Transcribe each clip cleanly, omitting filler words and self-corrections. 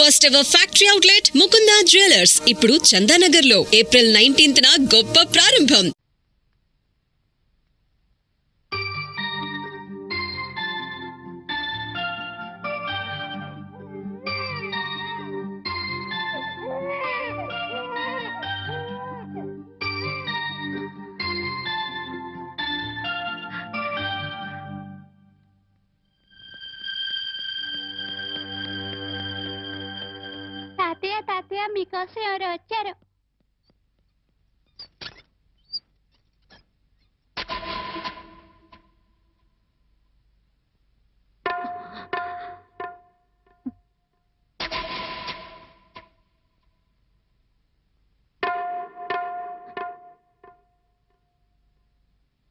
First ever factory outlet Mukunda jewellers ఇప్పుడు చందానగర్ లో April 19న గొప్ప ప్రారంభం. తాతయ్య మీకోసం ఎవరు వచ్చారు?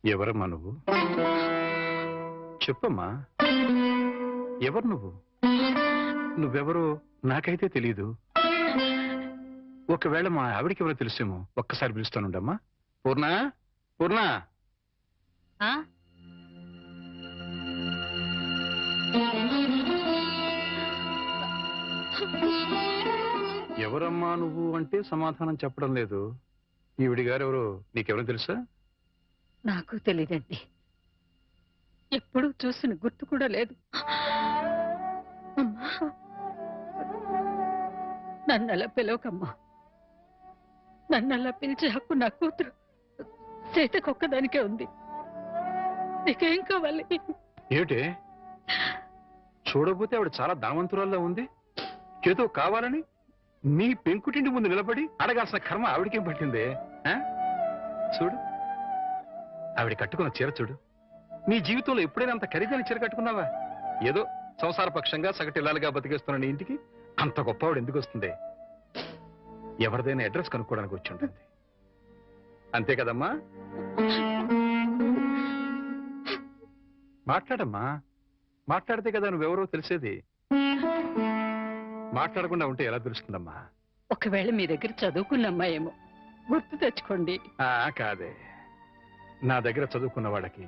ఎవరమ్మా నువ్వు? చెప్పమ్మా, ఎవరు నువ్వు? నువ్వెవరో నాకైతే తెలీదు. ఒకవేళ మా ఆవిడికి ఎవరో తెలుసేమో. ఒక్కసారి పిలుస్తానుండమ్మా. పూర్ణ, పూర్ణ. ఎవరమ్మా నువ్వు అంటే సమాధానం చెప్పడం లేదు. ఈవిడి గారు ఎవరో నీకెవరో తెలుసా? నాకు తెలీదండి. ఎప్పుడూ చూసిన గుర్తు కూడా లేదు. నన్నలా పిలవకమ్మా. నన్నలా పిలిచే హక్కు నా కూతురు సీతకొక్కదానికే ఉంది. నీకేం కావాలి? ఏమిటే చూడబోతే ఆవిడ చాలా ధనవంతురాల్లో ఉంది. ఏదో కావాలని నీ పెంకుటింటి ముందు నిలబడి అడగాల్సిన కర్మ ఆవిడకేం పట్టిందే? చూడు, ఆవిడ కట్టుకున్న చీర చూడు. నీ జీవితంలో ఎప్పుడైనా అంత ఖరీదైన చీర కట్టుకున్నావా? ఏదో సంసార పక్షంగా సగటిల్లాలుగా బతికేస్తున్న నీ ఇంటికి అంత గొప్ప ఆవిడ ఎందుకు వస్తుంది? ఎవరిదైనా అడ్రస్ కనుక్కోవడానికి వచ్చి ఉంటుంది. అంతే కదమ్మా? మాట్లాడమ్మా. మాట్లాడితే కదా నువ్వెవరో తెలిసేది. మాట్లాడకుండా ఉంటే ఎలా తెలుస్తుందమ్మా? ఒకవేళ మీ దగ్గర చదువుకున్న అమ్మాయేమో, గుర్తు తెచ్చుకోండి. కాదే, నా దగ్గర చదువుకున్న వాళ్ళకి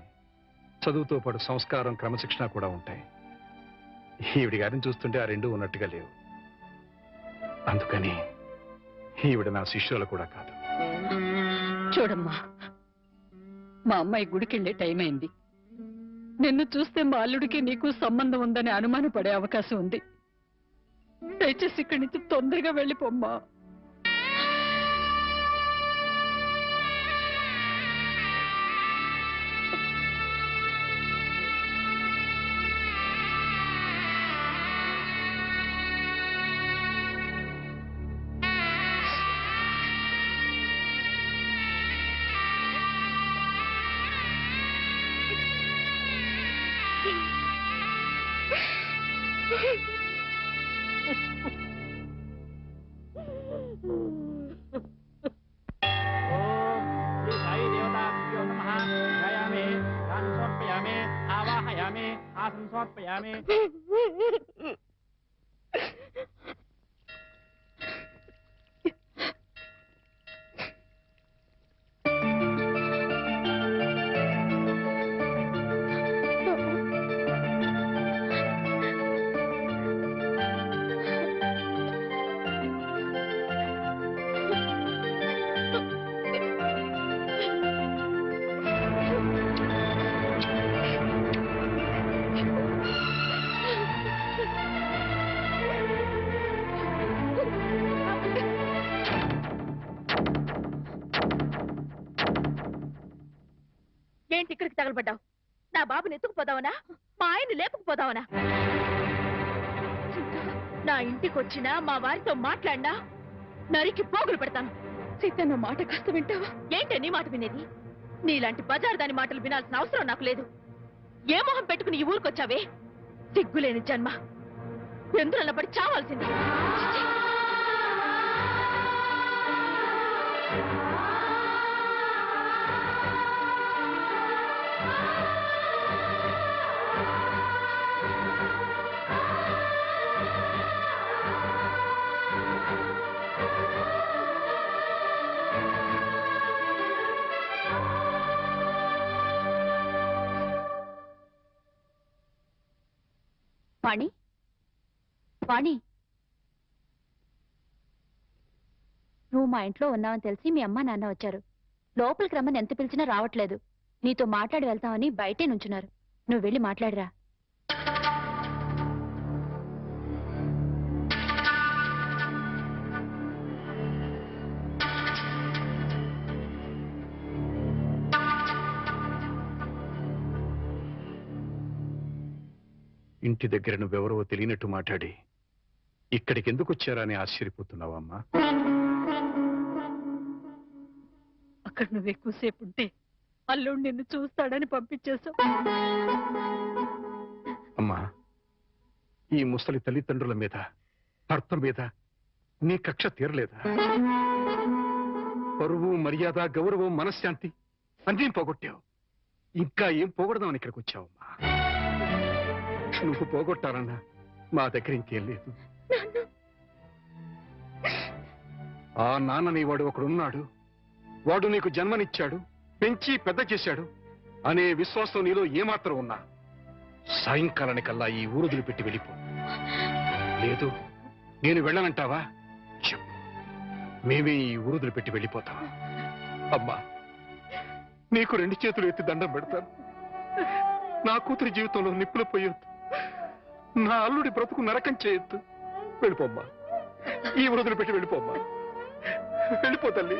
చదువుతో పాటు సంస్కారం, క్రమశిక్షణ కూడా ఉంటాయి. ఈవిడి గారిని చూస్తుంటే ఆ రెండూ ఉన్నట్టుగా లేవు. అందుకని ఈవిడ నా శిష్యులు కూడా కాదు. చూడమ్మా, మా అమ్మాయి గుడికెళ్ళే టైం అయింది. నిన్ను చూస్తే మా అల్లుడికి నీకు సంబంధం ఉందని అనుమానపడే అవకాశం ఉంది. దయచేసి ఇక్కడి నుంచి తొందరగా వెళ్ళిపోమ్మా. ఏంటి ఇక్కడికి తగలబడ్డావు? నా బాబుని ఎత్తుకుపోదావనా? మా ఆయన లేపుకుపోదావనా? నా ఇంటికి వచ్చినా మా వారితో మాట్లాడినా నరికి పోగులు పెడతాను. సీతన్న మాట కాస్త వింటావా? ఏంటే నీ మాట వినేది? నీలాంటి బజార్ దాని మాటలు వినాల్సిన అవసరం నాకు లేదు. ఏ మొహం పెట్టుకుని ఈ ఊరికొచ్చావే? సిగ్గులేని జన్మ, ఎందులో పడి చావాల్సింది. వాణి, వాణి, నువ్వు మా ఇంట్లో ఉన్నావని తెలిసి మీ అమ్మ నాన్న వచ్చారు. లోపలికి రమ్మని ఎంత పిలిచినా రావట్లేదు. నీతో మాట్లాడి వెళ్తామని బయటే నుంచున్నారు. నువ్వు వెళ్ళి మాట్లాడిరా. ఇంటి దగ్గర నువ్వెవరో తెలియనట్టు మాట్లాడి ఇక్కడికి ఎందుకు వచ్చారా అని ఆశ్చర్యపోతున్నావమ్మా? అక్కడ నువ్వు ఎక్కువసేపు ఉంటే అల్లుడు నిన్ను చూస్తాడని పంపించేశావు. అమ్మా, ఈ ముసలి తల్లిదండ్రుల మీద, భర్త మీద నీ కక్ష తీరలేదా? పరువు, మర్యాద, గౌరవం, మనశ్శాంతి అన్నీ పోగొట్టావు. ఇంకా ఏం పోగొడదామని ఇక్కడికి వచ్చావమ్మా? నువ్వు పోగొట్టాలన్నా మా దగ్గర ఇంకేం లేదు. ఆ నాన్నని వాడు ఒకడున్నాడు, వాడు నీకు జన్మనిచ్చాడు, పెంచి పెద్ద చేశాడు అనే విశ్వాసం నీలో ఏమాత్రం ఉన్నా సాయంకాలానికల్లా ఈ ఊరుదులు పెట్టి వెళ్ళిపో. లేదు నేను వెళ్ళనంటావా? చెప్పు, మేమే ఈ ఊరుదులు పెట్టి వెళ్ళిపోతాం. అమ్మా, నీకు 2 చేతులు ఎత్తి దండం పెడతాను. నా కూతురి జీవితంలో నిప్పులు పోయొద్దు, నా అల్లుడి బ్రతుకు నరకం చేయొద్దు. వెళ్ళిపోమ్మా, ఈ వృద్ధులు పెట్టి వెళ్ళిపోమ్మా. వెళ్ళిపో తల్లి.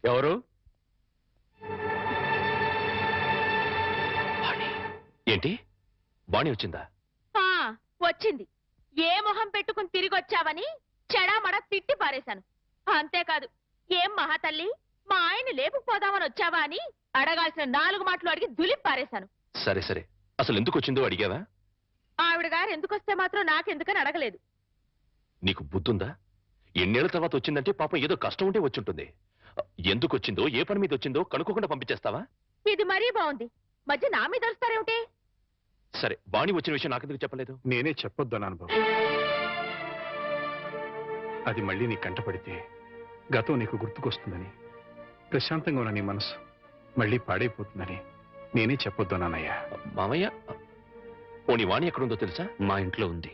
ఎవరు? ఏంటి, బాణి వచ్చిందా? వచ్చింది. ఏ మొహం పెట్టుకుని తిరిగి వచ్చావని చెడామడ తిట్టి పారేశాను. అంతేకాదు, ఏం మహాతల్లి మా ఆయన లేపుకుపోదామని వచ్చావా అని అడగాల్సిన 4 మాటలు అడిగి దులిపి పారేశాను. సరే సరే, అసలు ఎందుకు వచ్చిందో అడిగావా? ఆవిడ గారు ఎందుకొస్తే మాత్రం నాకెందుకని అడగలేదు. నీకు బుద్ధుందా? ఎన్నేళ్ల తర్వాత వచ్చిందంటే పాపం ఏదో కష్టం ఉంటే వచ్చుంటుంది. ఎందుకు వచ్చిందో, ఏ పని మీద వచ్చిందో కనుక్కోకుండా పంపించేస్తావా? ఇది మరీ బాగుంది. మధ్య నా మీద వస్తారేమిటి? సరే, బాణి వచ్చిన విషయం నాకెందుకు చెప్పలేదు? నేనే చెప్పొద్దన్నాను బాబు. అది మళ్ళీ నీ కంటపడితే గతం నీకు గుర్తుకొస్తుందని, ప్రశాంతంగా ఉన్న నీ మనసు మళ్ళీ పాడైపోతుందని నేనే చెప్పొద్దన్నానయ్యా. మామయ్య, పోనీ వాణి ఎక్కడుందో తెలుసా? మా ఇంట్లో ఉంది.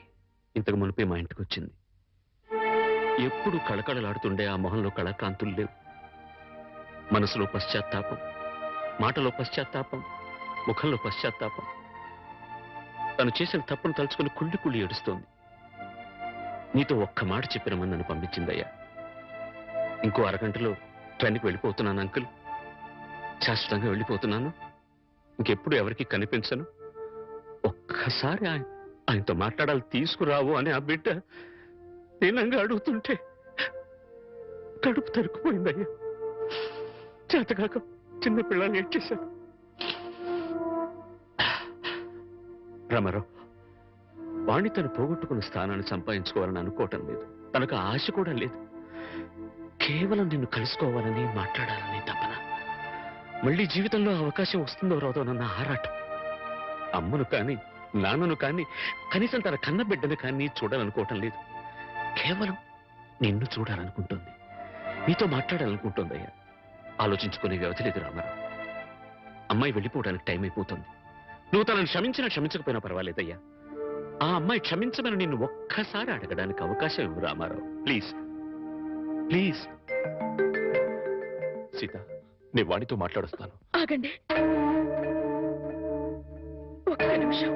ఇంతకు మునిపే మా ఇంటికి వచ్చింది. ఎప్పుడు కళకళలాడుతుండే ఆ మొహంలో కళాకాంతులు లేవు. మనసులో పశ్చాత్తాపం, మాటలో పశ్చాత్తాపం, ముఖంలో పశ్చాత్తాపం. తను చేసిన తప్పును తలుచుకుని కుళ్ళి కుళ్ళి ఏడుస్తోంది. నీతో ఒక్క మాట చెప్పినమని నన్ను పంపించిందయ్యా. ఇంకో అరగంటలో ట్రైన్కి వెళ్ళిపోతున్నాను అంకుల్. శాశ్వతంగా వెళ్ళిపోతున్నాను. ఇంకెప్పుడు ఎవరికి కనిపించను. ఒక్కసారి ఆయనతో మాట్లాడాలి, తీసుకురావు అని ఆ బిడ్డ దీనంగా అడుగుతుంటే కడుపు తరుక్కుపోయిందయ్యా. చేతకాక చిన్న పిల్లల్ని ఏడ్చేశాను. రామారావు, వాణ్ణి తను పోగొట్టుకున్న స్థానాన్ని సంపాదించుకోవాలని అనుకోవటం లేదు. తనకు ఆశ కూడా లేదు. కేవలం నిన్ను కలుసుకోవాలని, మాట్లాడాలని తపన. మళ్ళీ జీవితంలో అవకాశం వస్తుందో రాదోనన్న ఆరాటం. అమ్మను కానీ, నాన్నను కానీ, కనీసం తన కన్న బిడ్డను కానీ చూడాలనుకోవటం లేదు. కేవలం నిన్ను చూడాలనుకుంటుంది, నీతో మాట్లాడాలనుకుంటుందయ్యా. ఆలోచించుకునే వ్యవధి లేదు రామారావు. అమ్మాయి వెళ్ళిపోవడానికి టైం అయిపోతుంది. నువ్వు తనను క్షమించినా క్షమించకపోయినా పర్వాలేదయ్యా. ఆ అమ్మాయి క్షమించమని నిన్ను ఒక్కసారి అడగడానికి అవకాశం ఇవ్వు రామారావు. Please please. సీత, నేను వాణితో మాట్లాడుస్తాను. ఆగండి ఒక్క నిమిషం.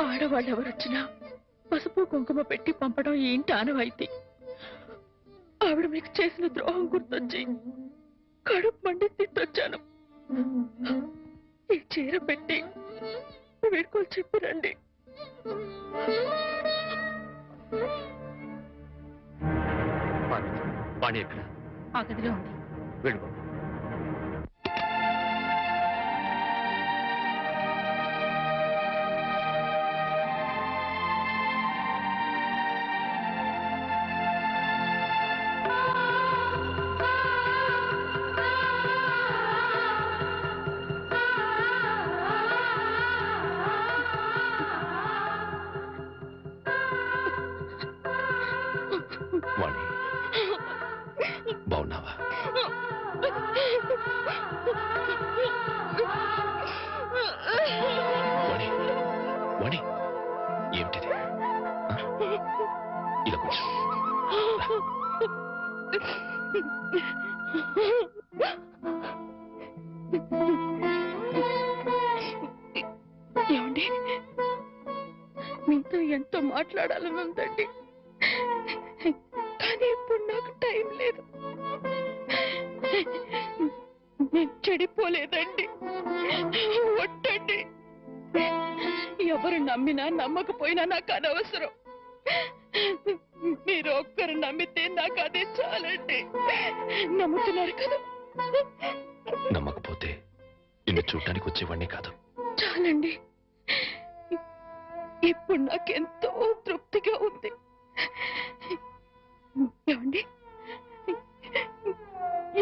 ఆడవాళ్ళు ఎవరొచ్చినా పసుపు కుంకుమ పెట్టి పంపడం ఈ ఇంటి ఆనవాయితీ. ఆవిడ మీకు చేసిన ద్రోహం గుర్తొచ్చి కడుపు మండి తిట్టొచ్చాను. ఈ చీర పెట్టి వీడికి వీడుకోలు చెప్పిరండి. వాణి ఎక్కడ? ఆ గదిలో ఉంది. వెళ్ళు. వాణి బాగున్నావా? వాణి వాణి ఏమిటిది? ఇలా కూర్చో. ఏమండి, మీతో ఎంతో మాట్లాడాలని ఉందండి, కానీ ఇప్పుడు నాకు టైం లేదు. నేను చెడిపోలేదండి, ఒట్టండి. ఎవరు నమ్మినా నమ్మకపోయినా నాకు అనవసరం. మీరు ఒక్కరు నమ్మితే నాకు అదే చాలండి. నమ్ముతున్నారు కదా? నమ్మకపోతే నిన్ను చూడటానికి వచ్చేవాడినే కాదు. చాలండి, ఇప్పుడు నాకెంతో తృప్తిగా ఉంది. ఏమండి,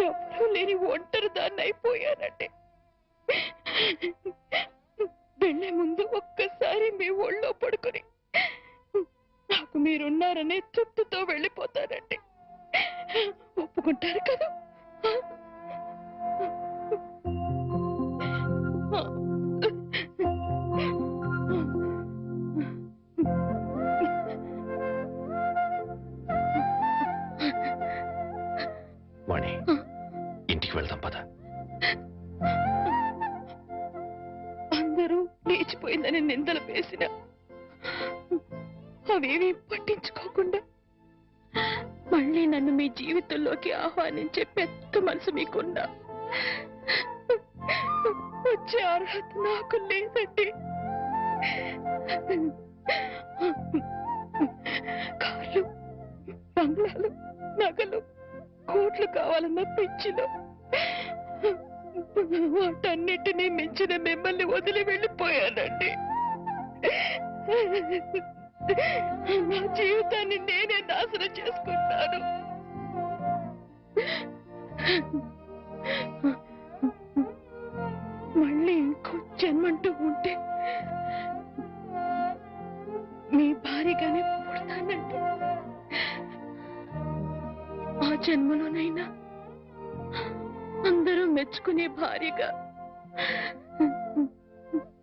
ఎవరూ లేని ఒంటరి దాన్ని అయిపోయానండి. వెళ్లే ముందు ఒక్కసారి మీ ఒళ్ళో పడుకుని నాకు మీరున్నారనే తృప్తితో వెళ్ళిపోతానండి. ఒప్పుకుంటారు కదా? వాణి ఇంటికి వెళ్దాం పద. అందరూ లేచిపోయిందని నిందలు వేసిన అవేమీ పట్టించుకోకుండా మళ్ళీ నన్ను మీ జీవితంలోకి ఆహ్వానించే పెద్ద మనసు మీకున్నా వచ్చే అర్హత నాకు లేదండి. కార్లు, బంగ్లాలు, నగలు, కోట్లు కావాలన్న పిచ్చిలో వాటన్నిటినీ మించిన మిమ్మల్ని వదిలి వెళ్ళిపోయానండి. నా జీవితాన్ని నేనే నాశనం చేసుకుంటాను. మళ్ళీ ఇంకో జన్మంటూ ఉంటే మీ భారీగానే పుడతానండి. ఆ జన్మలోనైనా అందరూ మెచ్చుకునే భార్యగా